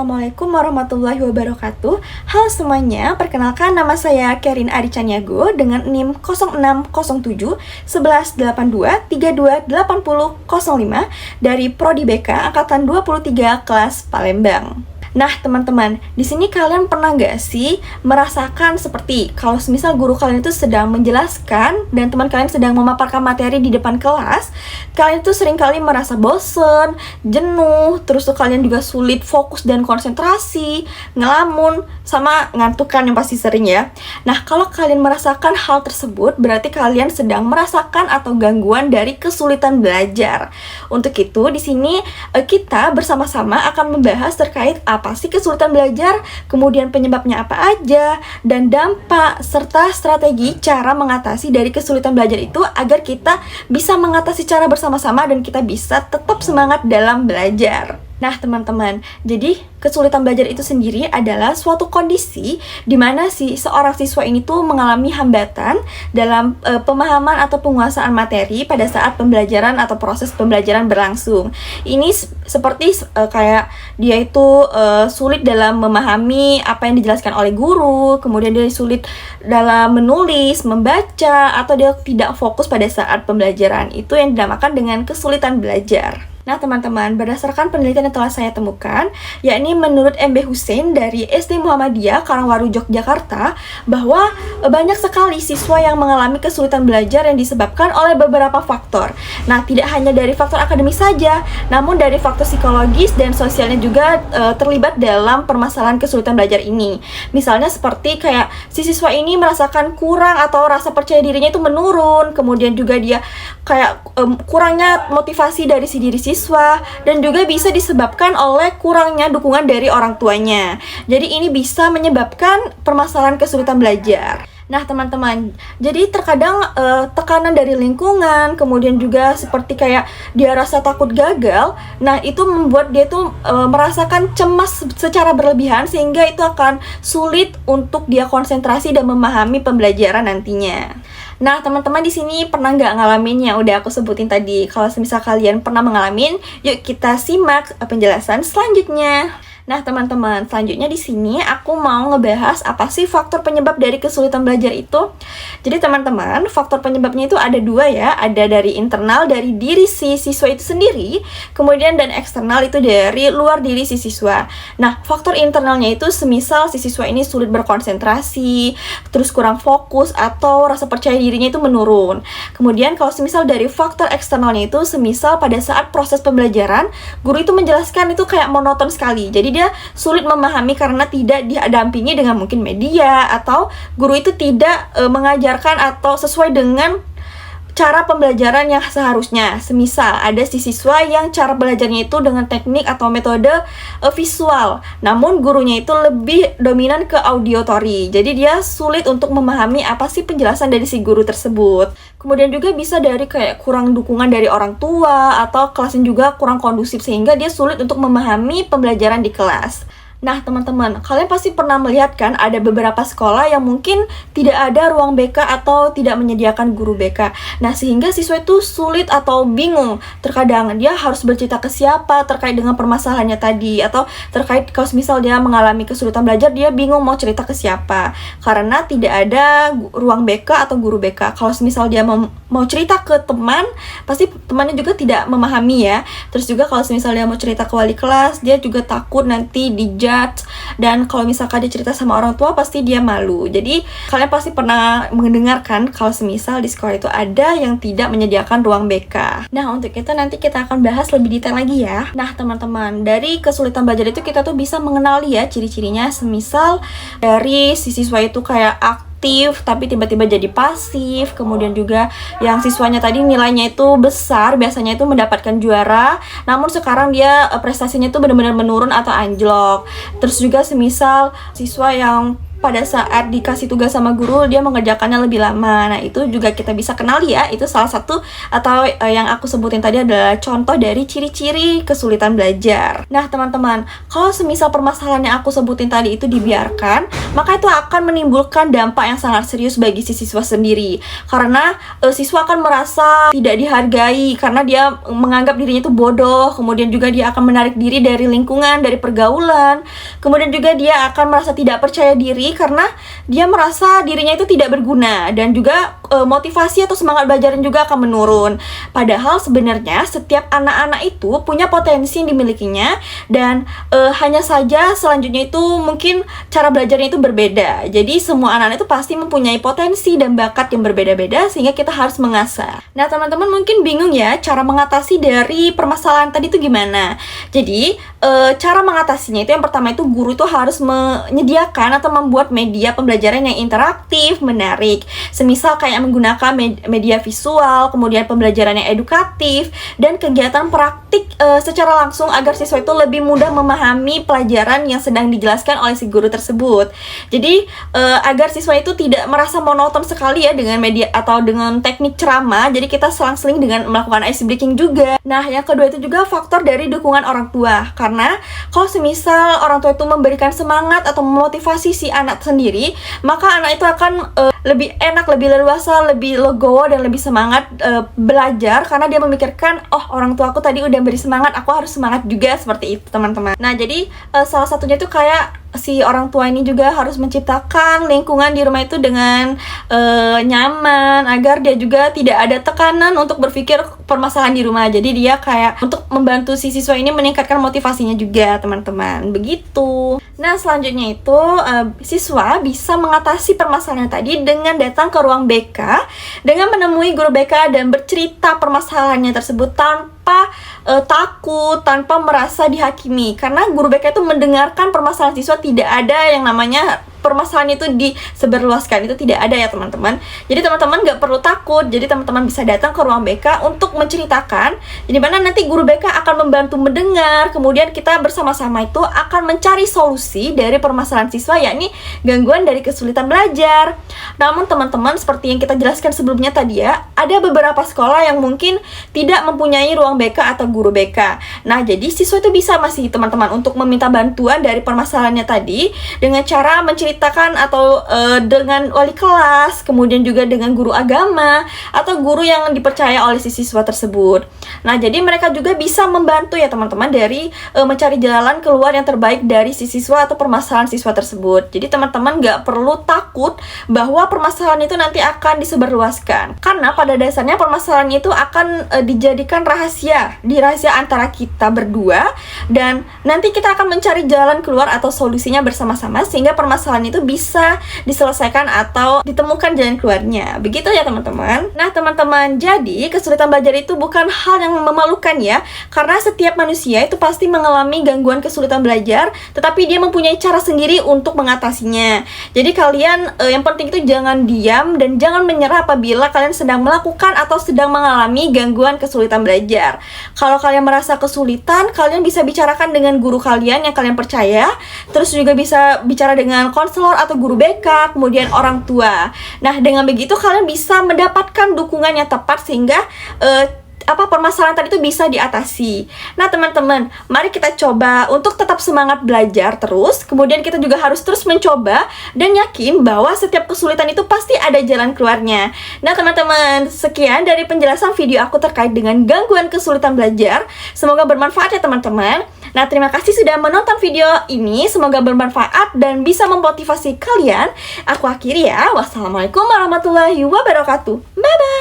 Assalamualaikum warahmatullahi wabarakatuh. Halo semuanya, perkenalkan nama saya Kerin Adi Caniago dengan NIM 0607 1182 32 80 05 dari Prodi BK Angkatan 23 kelas Palembang. Nah teman-teman, di sini kalian pernah nggak sih merasakan seperti kalau semisal guru kalian itu sedang menjelaskan dan teman kalian sedang memaparkan materi di depan kelas, kalian itu seringkali merasa bosen, jenuh, terus tuh kalian juga sulit fokus dan konsentrasi, ngelamun, sama ngantuk kan yang pasti sering ya. Nah kalau kalian merasakan hal tersebut, berarti kalian sedang merasakan atau gangguan dari kesulitan belajar. Untuk itu di sini kita bersama-sama akan membahas terkait apa sih kesulitan belajar, kemudian penyebabnya apa aja, dan dampak, serta strategi cara mengatasi dari kesulitan belajar itu agar kita bisa mengatasi cara bersama-sama dan kita bisa tetap semangat dalam belajar. Nah teman-teman, jadi kesulitan belajar itu sendiri adalah suatu kondisi di mana seorang siswa ini tuh mengalami hambatan dalam pemahaman atau penguasaan materi pada saat pembelajaran atau proses pembelajaran berlangsung. Ini seperti kayak dia itu sulit dalam memahami apa yang dijelaskan oleh guru, kemudian dia sulit dalam menulis, membaca, atau dia tidak fokus pada saat pembelajaran. Itu yang dinamakan dengan kesulitan belajar. Nah teman-teman, berdasarkan penelitian yang telah saya temukan, yakni menurut MB Hussein dari SD Muhammadiyah Karangwaru Yogyakarta, bahwa banyak sekali siswa yang mengalami kesulitan belajar yang disebabkan oleh beberapa faktor. Nah tidak hanya dari faktor akademis saja, namun dari faktor psikologis dan sosialnya juga terlibat dalam permasalahan kesulitan belajar ini. Misalnya seperti kayak si siswa ini merasakan kurang atau rasa percaya dirinya itu menurun, kemudian juga dia kayak kurangnya motivasi dari si diri siswa, dan juga bisa disebabkan oleh kurangnya dukungan dari orang tuanya. Jadi ini bisa menyebabkan permasalahan kesulitan belajar. Nah teman-teman, jadi terkadang tekanan dari lingkungan, kemudian juga seperti kayak dia rasa takut gagal, nah itu membuat dia tuh merasakan cemas secara berlebihan, sehingga itu akan sulit untuk dia konsentrasi dan memahami pembelajaran nantinya. Nah teman-teman di sini pernah nggak ngalamin yang udah aku sebutin tadi? Kalau semisal kalian pernah mengalami, yuk kita simak penjelasan selanjutnya. Nah teman-teman, selanjutnya di sini aku mau ngebahas apa sih faktor penyebab dari kesulitan belajar itu. Jadi teman-teman, faktor penyebabnya itu ada dua ya, ada dari internal dari diri si siswa itu sendiri, kemudian dan eksternal itu dari luar diri si siswa. Nah faktor internalnya itu semisal si siswa ini sulit berkonsentrasi, terus kurang fokus, atau rasa percaya dirinya itu menurun. Kemudian kalau semisal dari faktor eksternalnya itu semisal pada saat proses pembelajaran, guru itu menjelaskan itu kayak monoton sekali, jadi dia sulit memahami karena tidak didampingi dengan mungkin media, atau guru itu tidak mengajarkan atau sesuai dengan cara pembelajaran yang seharusnya. Semisal ada si siswa yang cara belajarnya itu dengan teknik atau metode visual, namun gurunya itu lebih dominan ke auditory, jadi dia sulit untuk memahami apa sih penjelasan dari si guru tersebut. Kemudian juga bisa dari kayak kurang dukungan dari orang tua, atau kelasnya juga kurang kondusif sehingga dia sulit untuk memahami pembelajaran di kelas. Nah teman-teman, kalian pasti pernah melihat kan ada beberapa sekolah yang mungkin tidak ada ruang BK atau tidak menyediakan guru BK. Nah sehingga siswa itu sulit atau bingung. Terkadang dia harus bercerita ke siapa terkait dengan permasalahannya tadi, atau terkait kalau misal dia mengalami kesulitan belajar, dia bingung mau cerita ke siapa karena tidak ada ruang BK atau guru BK. Kalau misal dia mau cerita ke teman, pasti temannya juga tidak memahami ya. Terus juga kalau misal dia mau cerita ke wali kelas, dia juga takut nanti dijudge, dan kalau misalkan dia cerita sama orang tua pasti dia malu. Jadi kalian pasti pernah mendengarkan kalau semisal di sekolah itu ada yang tidak menyediakan ruang BK. Nah untuk itu nanti kita akan bahas lebih detail lagi ya. Nah teman-teman, dari kesulitan belajar itu kita tuh bisa mengenali ya ciri-cirinya. Semisal dari si siswa itu kayak aktif tapi tiba-tiba jadi pasif, kemudian juga yang siswanya tadi nilainya itu besar, biasanya itu mendapatkan juara, namun sekarang dia prestasinya itu benar-benar menurun atau anjlok. Terus juga semisal siswa yang pada saat dikasih tugas sama guru dia mengerjakannya lebih lama. Nah, itu juga kita bisa kenali ya. Itu salah satu atau yang aku sebutin tadi adalah contoh dari ciri-ciri kesulitan belajar. Nah, teman-teman, kalau semisal permasalahan yang aku sebutin tadi itu dibiarkan, maka itu akan menimbulkan dampak yang sangat serius bagi si siswa sendiri. Karena siswa akan merasa tidak dihargai karena dia menganggap dirinya itu bodoh. Kemudian juga dia akan menarik diri dari lingkungan, dari pergaulan. Kemudian juga dia akan merasa tidak percaya diri karena dia merasa dirinya itu tidak berguna, dan juga motivasi atau semangat belajarnya juga akan menurun. Padahal sebenarnya setiap anak-anak itu punya potensi yang dimilikinya, dan hanya saja selanjutnya itu mungkin cara belajarnya itu berbeda. Jadi semua anak-anak itu pasti mempunyai potensi dan bakat yang berbeda-beda, sehingga kita harus mengasah. Nah, teman-teman mungkin bingung ya cara mengatasi dari permasalahan tadi itu gimana. Jadi cara mengatasinya itu yang pertama itu guru itu harus menyediakan atau membuat media pembelajaran yang interaktif, menarik. Semisal kayak menggunakan media visual, kemudian pembelajaran yang edukatif, dan kegiatan praktik secara langsung agar siswa itu lebih mudah memahami pelajaran yang sedang dijelaskan oleh si guru tersebut. Jadi agar siswa itu tidak merasa monoton sekali ya dengan media atau dengan teknik ceramah. Jadi kita selang-seling dengan melakukan ice breaking juga. Nah, yang kedua itu juga faktor dari dukungan orang tua. Karena kalau semisal orang tua itu memberikan semangat atau memotivasi si anak sendiri, maka anak itu akan lebih enak, lebih leluasa, lebih legowo, dan lebih semangat belajar karena dia memikirkan, oh orang tua aku tadi udah beri semangat, aku harus semangat juga, seperti itu teman-teman. Nah, jadi salah satunya itu kayak si orang tua ini juga harus menciptakan lingkungan di rumah itu dengan nyaman, agar dia juga tidak ada tekanan untuk berpikir permasalahan di rumah. Jadi dia kayak untuk membantu si siswa ini meningkatkan motivasinya juga, teman-teman. Begitu. Nah, selanjutnya itu siswa bisa mengatasi permasalahan tadi dengan datang ke ruang BK, dengan menemui guru BK dan bercerita permasalahannya tersebut tanpa takut, tanpa merasa dihakimi. Karena guru BK itu mendengarkan permasalahan siswa, tidak ada yang namanya permasalahan itu disebarluaskan, itu tidak ada ya teman-teman. Jadi teman-teman nggak perlu takut. Jadi teman-teman bisa datang ke ruang BK untuk menceritakan, di mana nanti guru BK akan membantu mendengar, kemudian kita bersama-sama itu akan mencari solusi dari permasalahan siswa, yakni gangguan dari kesulitan belajar. Namun teman-teman, seperti yang kita jelaskan sebelumnya tadi ya, ada beberapa sekolah yang mungkin tidak mempunyai ruang BK atau guru BK. Nah, jadi siswa itu bisa masih teman-teman untuk meminta bantuan dari permasalahannya tadi dengan cara menceritakan atau dengan wali kelas, kemudian juga dengan guru agama atau guru yang dipercaya oleh si siswa tersebut. Nah, jadi mereka juga bisa membantu ya teman-teman dari mencari jalan keluar yang terbaik dari si siswa atau permasalahan siswa tersebut. Jadi teman-teman nggak perlu takut bahwa permasalahan itu nanti akan disebarluaskan, karena pada dasarnya permasalahan itu akan dijadikan rahasia, dirahasia antara kita berdua, dan nanti kita akan mencari jalan keluar atau solusinya bersama-sama sehingga permasalahan itu bisa diselesaikan atau ditemukan jalan keluarnya. Begitu ya teman-teman. Nah, teman-teman, jadi kesulitan belajar itu bukan hal yang memalukan ya, karena setiap manusia itu pasti mengalami gangguan kesulitan belajar, tetapi dia mempunyai cara sendiri untuk mengatasinya. Jadi kalian yang penting itu jangan diam dan jangan menyerah apabila kalian sedang melakukan atau sedang mengalami gangguan kesulitan belajar. Kalau kalian merasa kesulitan, kalian bisa bicarakan dengan guru kalian yang kalian percaya, terus juga bisa bicara dengan konselor atau guru BK, kemudian orang tua. Nah, dengan begitu kalian bisa mendapatkan dukungan yang tepat sehingga permasalahan tadi itu bisa diatasi. Nah, teman-teman, mari kita coba untuk tetap semangat belajar terus. Kemudian kita juga harus terus mencoba dan yakin bahwa setiap kesulitan itu pasti ada jalan keluarnya. Nah, teman-teman, sekian dari penjelasan video aku terkait dengan gangguan kesulitan belajar. Semoga bermanfaat ya teman-teman. Nah, terima kasih sudah menonton video ini. Semoga bermanfaat dan bisa memotivasi kalian. Aku akhiri ya. Wassalamualaikum warahmatullahi wabarakatuh. Bye-bye.